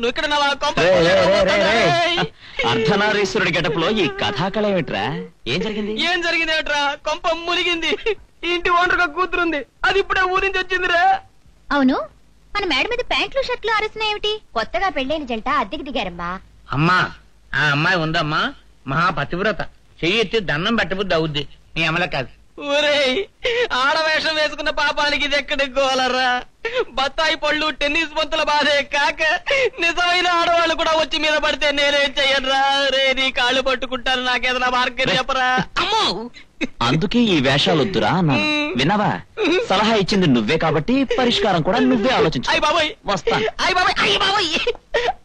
నువ్వు ఇక్కడ అర్ధనారీశ్వరుడి గెటప్ లో ఈ కథాకళ ఏమిట్రా? ఏం జరిగింది? ఏం జరిగింది ఏమిట్రా? కొంప మునిగింది. ఇంటి ఓనరుగా కూతురుంది, అది ఇప్పుడే ఊరి నుంచి వచ్చిందిరా. అవును, మన మేడ మీద ప్యాంట్లు షర్ట్లు అరుస్తున్నాయేమిటి? కొత్తగా పెళ్ళైన జంట అద్దెకి దిగారమ్మా. అమ్మా, ఆ అమ్మాయి ఉందమ్మా, మహాపతివ్రత. చెయ్యి దండం పెట్టబుద్ది అవుద్ది, నీ అమల కాదు. ఊరేయ్, ఆడవేషం వేసుకున్న పాపానికి ఇది ఎక్కడికి గోలరా? బత్తాయి పళ్ళు టెన్నిస్ బంతుల బాధే కాక నిజమైన ఆడవాళ్ళు కూడా వచ్చి మీద పడితే నేనేం చెయ్యనురా? రే, నీ కాళ్ళు పట్టుకుంటాను, నాకేదైనా మార్గం చెప్పరా? అమ్మో, అందుకే ఈ వేషాలు వద్దురా అన్నాను. విన్నావా? సలహా ఇచ్చింది నువ్వే కాబట్టి పరిష్కారం కూడా నువ్వే ఆలోచించు. అయ్ బాబోయ్, వస్తాను. అయ్ బాబోయ్, అయ్ బాబోయ్,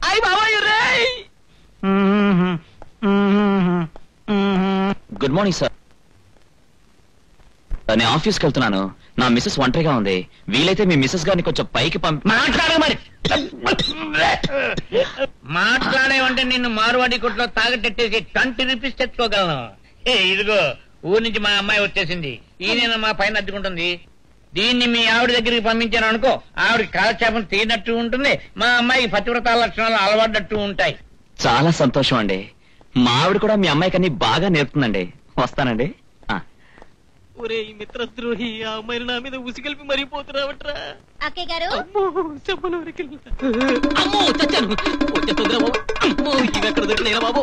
అయ్ బాబోయ్. రేయ్, గుడ్ మార్నింగ్ సార్. నేను ఆఫీస్కి వెళ్తున్నాను. నా మిస్సెస్ ఒంటరిగా ఉంది. వీలైతే మీ మిస్సెస్ గారిని కొంచెం పైకి మాట్లాడే మరి మాట్లాడేవంటే నిన్ను మార్వాడి కొట్లో తాగటెట్టేసి 20 రూపీస్ తెచ్చుకోగలను. ఇదిగో, ఊరి నుంచి మా అమ్మాయి వచ్చేసింది. ఈయన మా పైన అద్దుకుంటుంది. దీన్ని మీ ఆవిడ దగ్గరికి పంపించాను అనుకో, ఆవిడ కాలక్షేపం తీరినట్టు ఉంటుంది, మా అమ్మాయికి పతివ్రత లక్షణాలు అలవాడట్టు ఉంటాయి. చాలా సంతోషం అండి. మా ఆవిడ కూడా మీ అమ్మాయి కన్నా బాగా నేర్పుతుందండి. వస్తానండి. ఒరే, ఈ మిత్రద్రోహి, ఆ అమ్మాయిని నా మీద ఉసిగలిపి మరిపోతున్నావట్రా. అక్కయ్య గారు, అమ్మో చచ్చాను. వచ్చేస్తుందిరా బాబు. అమ్మో, ఇది ఎక్కడ దొరికిందిరా బాబు?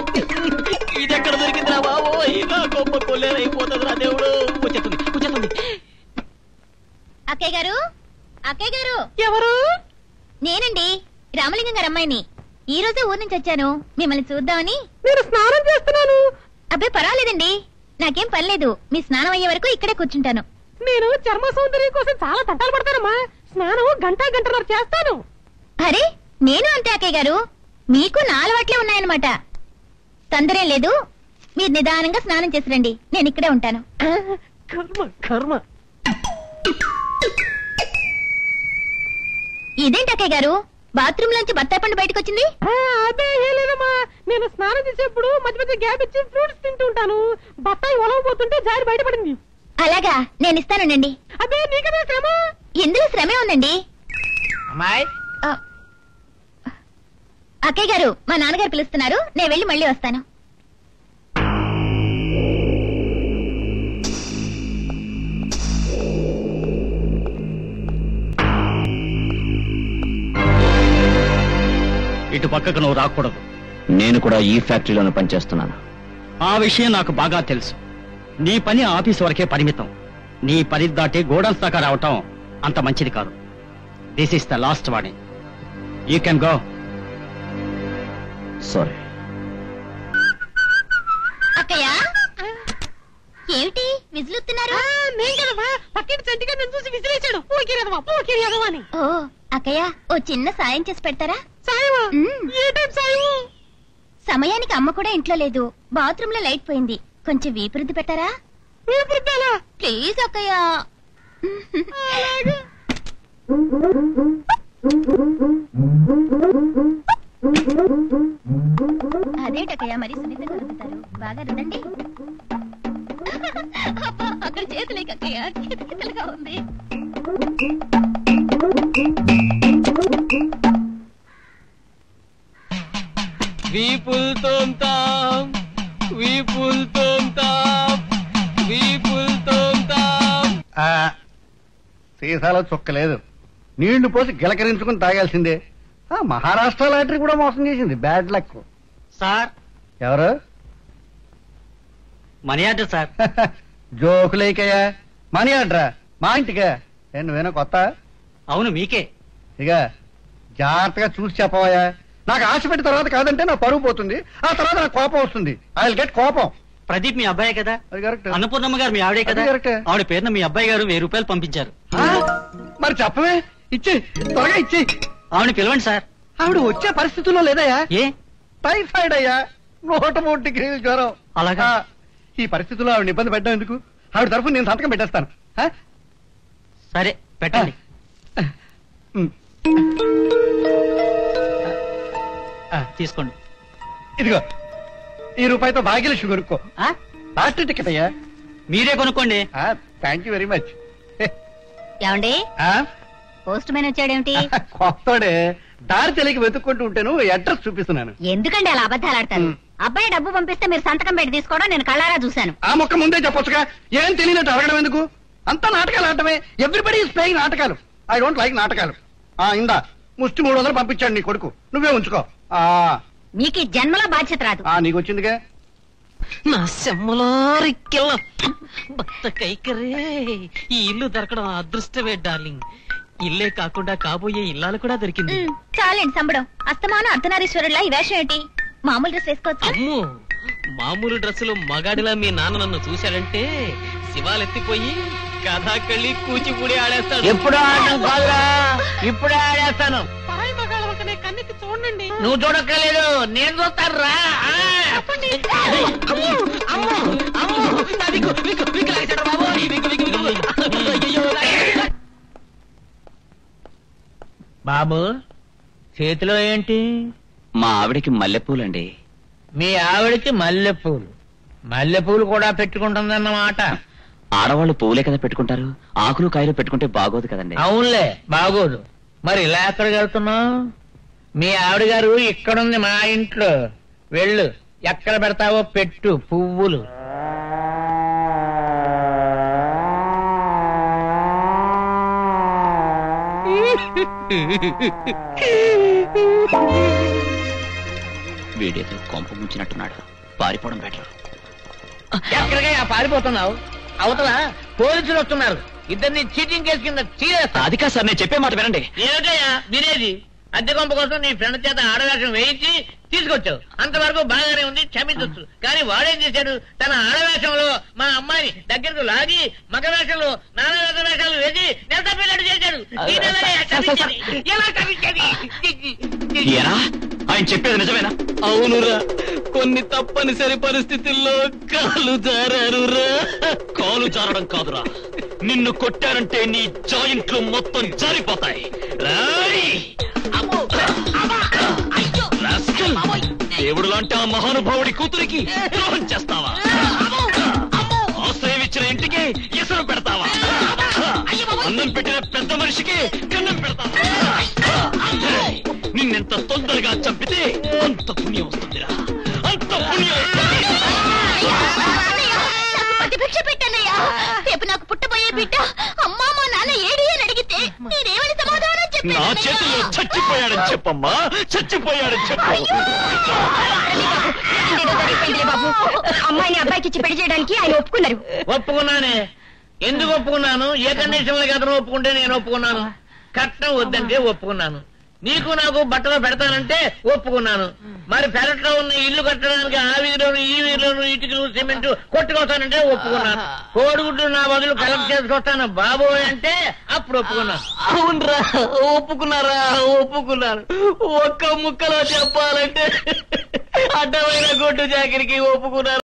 ఇది ఎక్కడ దొరికిందిరా బాబు? నా గొప్ప కొల్లేరైపోతుందిరా దేవుడు. వచ్చేస్తుంది, వచ్చేస్తుంది. అక్కయ్య గారు, అక్కయ్య గారు. ఎవరు? నేనండి, రామలింగం గారు అమ్మాయిని. ఈ రోజే ఊరి నుంచి వచ్చాను, మిమ్మల్ని చూద్దామని. నేను స్నానం చేస్తున్నాను. అబ్బే పర్వాలేదండి, నాకేం పర్లేదు. మీ స్నానం అయ్యే వరకు ఇక్కడే కూర్చుంటాను. నేను చర్మ సౌందర్యం కోసం చాలా తంటాలు పడతానమ్మా. స్నానం గంటన్నర చేస్తాను. అరే, నేను అంతే అక్కయ్య గారు. మీకు నా అలవాట్లే ఉన్నాయన్నమాట. తొందరే లేదు, మీరు నిదానంగా స్నానం చేసి రండి, నేను ఇక్కడే ఉంటాను. కర్మ కర్మ. ఇదేంటి అక్కయ్య గారు, బాత్రూమ్ లోంచి బత్తాయి పండు బయటకు వచ్చింది? అదే లేదమ్మా, నేను స్నానం చేసేప్పుడు మధ్య మధ్య గ్యాప్ ఇచ్చి ఫ్రూట్స్ తింటూ ఉంటాను. బత్తాయి ఒలవబోతుంటే జారి బయటపడింది. అలాగా, నేను ఇస్తానండి. అదే నీకదే శ్రమ. ఎందులో శ్రమే ఉందండి. అమ్మాయి, అక్కయ్య గారు, మా నాన్నగారు పిలుస్తున్నారు, నేను వెళ్ళి మళ్ళీ వస్తాను. ఇటు పక్కకు నువ్వు రాకూడదు. నేను కూడా ఈ ఫ్యాక్టరీలోనే పనిచేస్తున్నాను. ఆ విషయం నాకు బాగా తెలుసు. నీ పని ఆఫీస్ వరకే పరిమితం. నీ పని దాటి గోడౌన్స్ దాకా రావటం అంత మంచిది కాదు. This is the last warning. You can go. Sorry. అక్కయ్య, ఏమిటి విజులుతున్నారు? పక్కింటి చంటిగా నన్ను చూసి విసిరేశాడు. ఓ అక్కయ్య, ఓ చిన్న సాయం చేసి పెడతారా? సమయానికి అమ్మ కూడా ఇంట్లో లేదు, బాత్రూమ్ లో లైట్ పోయింది, కొంచెం వీపురుద్ది పెట్టారా? ప్లీజ్ అక్కయ్య. అదేటక్కయ్య, మరి సున్నితంగా రుద్దుతారు, బాగా రుద్దండి. అక్కడ చేతులేకక్కయ్య, చేతులుగా ఉంది. వీపుల్ తోంతాం, వీపుల్ తోంతాం, వీపుల్ తోంతాం. సీసాలో చుక్కలేదు, నీళ్లు పోసి గిలకరించుకుని తాగాల్సిందే. మహారాష్ట్ర లాటరీ కూడా మోసం చేసింది. Bad luck. సార్, ఎవరు? Money order sir. జోకులేకయ్యా, మనీ ఆర్డరా? మా ఇంటికా? నువ్వేనా కొత్త? అవును, మీకే. ఇక జాగ్రత్తగా చూసి చెప్పవయ్యా. నాకు ఆశ పెట్టి తర్వాత కాదంటే నా పరువు పోతుంది, ఆ తర్వాత నాకు కోపం వస్తుంది. ఐ విల్ గెట్ కోపం. ప్రదీప్ మీ అబ్బాయే కదా? అది కరెక్ట్. అన్నపూర్ణమ్మ గారు మీ ఆవిడే కదా? ఆవిడ పేరున మీ అబ్బాయి గారు 1000 రూపాయలు పంపించారు. మరి చెప్పవే, ఇచ్చి త్వరగా ఇచ్చి. ఆవిడ పిలవండి సార్. ఆవిడ వచ్చే పరిస్థితుల్లో లేదయ్యా. ఏ? టైఫాయిడ్ అయ్యా, 103 డిగ్రీల జ్వరం. అలాగా? ఈ పరిస్థితుల్లో ఆవిడ ఇబ్బంది పెట్టడం ఎందుకు? ఆవిడ తరఫున నేను సంతకం పెట్టేస్తాను. సరే, పెట్టండి. తీసుకోండి. ఇదిగో, ఈ రూపాయితో భాగ్యలక్ష్మి కొనుక్కో. లాటరీ టికెట్ అయ్యా. మీరే కొనుక్కోండి. Thank you very much. ఏమండి, పోస్ట్ మ్యాన్ వచ్చాడేమిటి? కొత్తడే దారి తెలియక వెతుక్కుంటూ ఉంటాను, అడ్రస్ చూపిస్తున్నాను. ఎందుకండి అలా అబద్ధాలు ఆడతారు? అబ్బాయి డబ్బు పంపిస్తే మీరు సంతకం పెట్టి తీసుకోవడం నేను కళ్ళారా చూశాను. ఆ మొక్క ముందే చెప్పొచ్చుగా, ఏం తెలియనట్టు అడగడం ఎందుకు? అంతా నాటకాలు ఆడటమే. ఎవ్రీబడి ఈస్ ప్లేయింగ్ నాటకాలు. ఐ డోంట్ లైక్ నాటకాలు. ఇందా ముష్టి 300 పంపించాడు నీ కొడుకు, నువ్వే ఉంచుకో. మీకు ఈ జన్మలో బాధ్యత రాదు. నీకు వచ్చిందిగా. నా సెమ్మలో రిక్కెళ్ళ భర్త కైకరే, ఈ ఇల్లు దొరకడం అదృష్టమే డార్లింగ్. ఇల్లే కాకుండా కాబోయే ఇల్లాలు కూడా దొరికింది. చాలండి సంబడం. అస్తమానం అర్ధనారీశ్వరులా ఈ వేషం ఏంటి? మామూలు డ్రెస్ వేసుకోవచ్చు. అమ్మో, మామూలు డ్రెస్సులు మగాడిలా మీ నాన్న నన్ను చూశాడంటే శివాలెత్తిపోయి కథాకళ్ళి కూచిపూడి ఆడేస్తాడు. ఎప్పుడు ఆడటం కాదురా, ఇప్పుడే ఆడేస్తాను. పరాయి మగాళ్ళ ఒకనే కన్నెత్తి చూడండి. నువ్వు చూడక్కర్లేదు, నేను చూస్తాను రా. బాబు చేతిలో ఏంటి? మా ఆవిడకి మల్లెపూలండి. మీ ఆవిడకి మల్లెపూలు. మల్లెపూలు కూడా పెట్టుకుంటుందన్నమాట. ఆడవాళ్ళు పువ్వులే కదా పెట్టుకుంటారు, ఆకులు కాయలు పెట్టుకుంటే బాగోదు కదండి. అవునులే, బాగోదు. మరి ఇలా ఎక్కడికి వెళ్తున్నావు? మీ ఆవిడ గారు ఇక్కడుంది మా ఇంట్లో. వెళ్ళు, ఎక్కడ పెడతావో పెట్టు పువ్వులు. వీడేదో కొంప ముంచినట్టున్నాడు, పారిపోవడం బెటర్. ఎక్కడికైనా పారిపోతున్నావు? అవతల పోలీసులు వస్తున్నారు, ఇద్దరిని చీటింగ్ కేసు కింద చీరేస్తా. అది కాదు సార్, నేను చెప్పే మాట వినండి. ఏమిటయ్యా వినేది? అద్దె కొంప కోసం నీ ఫ్రెండ్ చేత ఆడవేషం వేయించి తీసుకొచ్చావు, అంతవరకు బాగానే ఉంది, క్షమించొచ్చు. కానీ వాడేం చేశాడు? తన ఆడవేషంలో మా అమ్మాయిని దగ్గరకు లాగి మగ వేషంలో నానా వేషాలు వేసి నెలతప్పినట్టు చేశాడు. ఎలా క్షమించేది? ఏరా, ఆయన చెప్పేది నిజమేనా? అవునురా, కొన్ని తప్పనిసరి పరిస్థితుల్లో కాలు జారారురా. కాలు జారడం కాదురా, నిన్ను కొట్టారంటే నీ జాయింట్లు మొత్తం జారిపోతాయి. దేవుడు లాంటి ఆ మహానుభావుడి కూతురికి ద్రోహం చేస్తావా? ఆశ్రయం ఇచ్చిన ఇంటికి ఎసరు పెడతావా? అన్నం పెట్టిన పెద్ద మనిషికి కన్నం పెడతావా? నిన్నెంత తొందరగా చంపితే అంత పుణ్యం వస్తుందిరా, అంత పుణ్యం వస్తుంది. భిక్ష పెట్టన్నయ్యా. రేపు నాకు పుట్టబోయే బిడ్డ అమ్మా మా నాన్న ఏడి అని అడిగితే నేనేమని సమాధానం నా చేతుల్లో చచ్చిపోయాడని చెప్పమ్మా, చచ్చిపోయాడని చెప్పు. బాబు, అమ్మాయిని అబ్బాయికి ఇచ్చి పెళ్లి చేయడానికి ఆయన ఒప్పుకున్నారు. ఒప్పుకున్నానే. ఎందుకు ఒప్పుకున్నాను? ఏ కండిషన్ లో అతను ఒప్పుకుంటే నేను ఒప్పుకున్నాను. కట్నం వద్దంటే ఒప్పుకున్నాను. నీకు నాకు బట్టలు పెడతానంటే ఒప్పుకున్నాను. మరి పెరట్లో ఉన్న ఇల్లు కట్టడానికి ఆ వీధిలోను ఈ వీధిలోను ఇటుకలు సిమెంట్ కొట్టుకొస్తానంటే ఒప్పుకున్నాను. కోడిగుడ్లు నా బదులు కలెక్ట్ చేసుకొస్తాను బాబోయ్ అంటే అప్పుడు ఒప్పుకున్నాను. అవునరా, ఒప్పుకున్నారా? ఒప్పుకున్నాను. ఒక్క ముక్కలో చెప్పాలంటే అడ్డమైన గొడ్డు జాకిరికి ఒప్పుకున్నారు.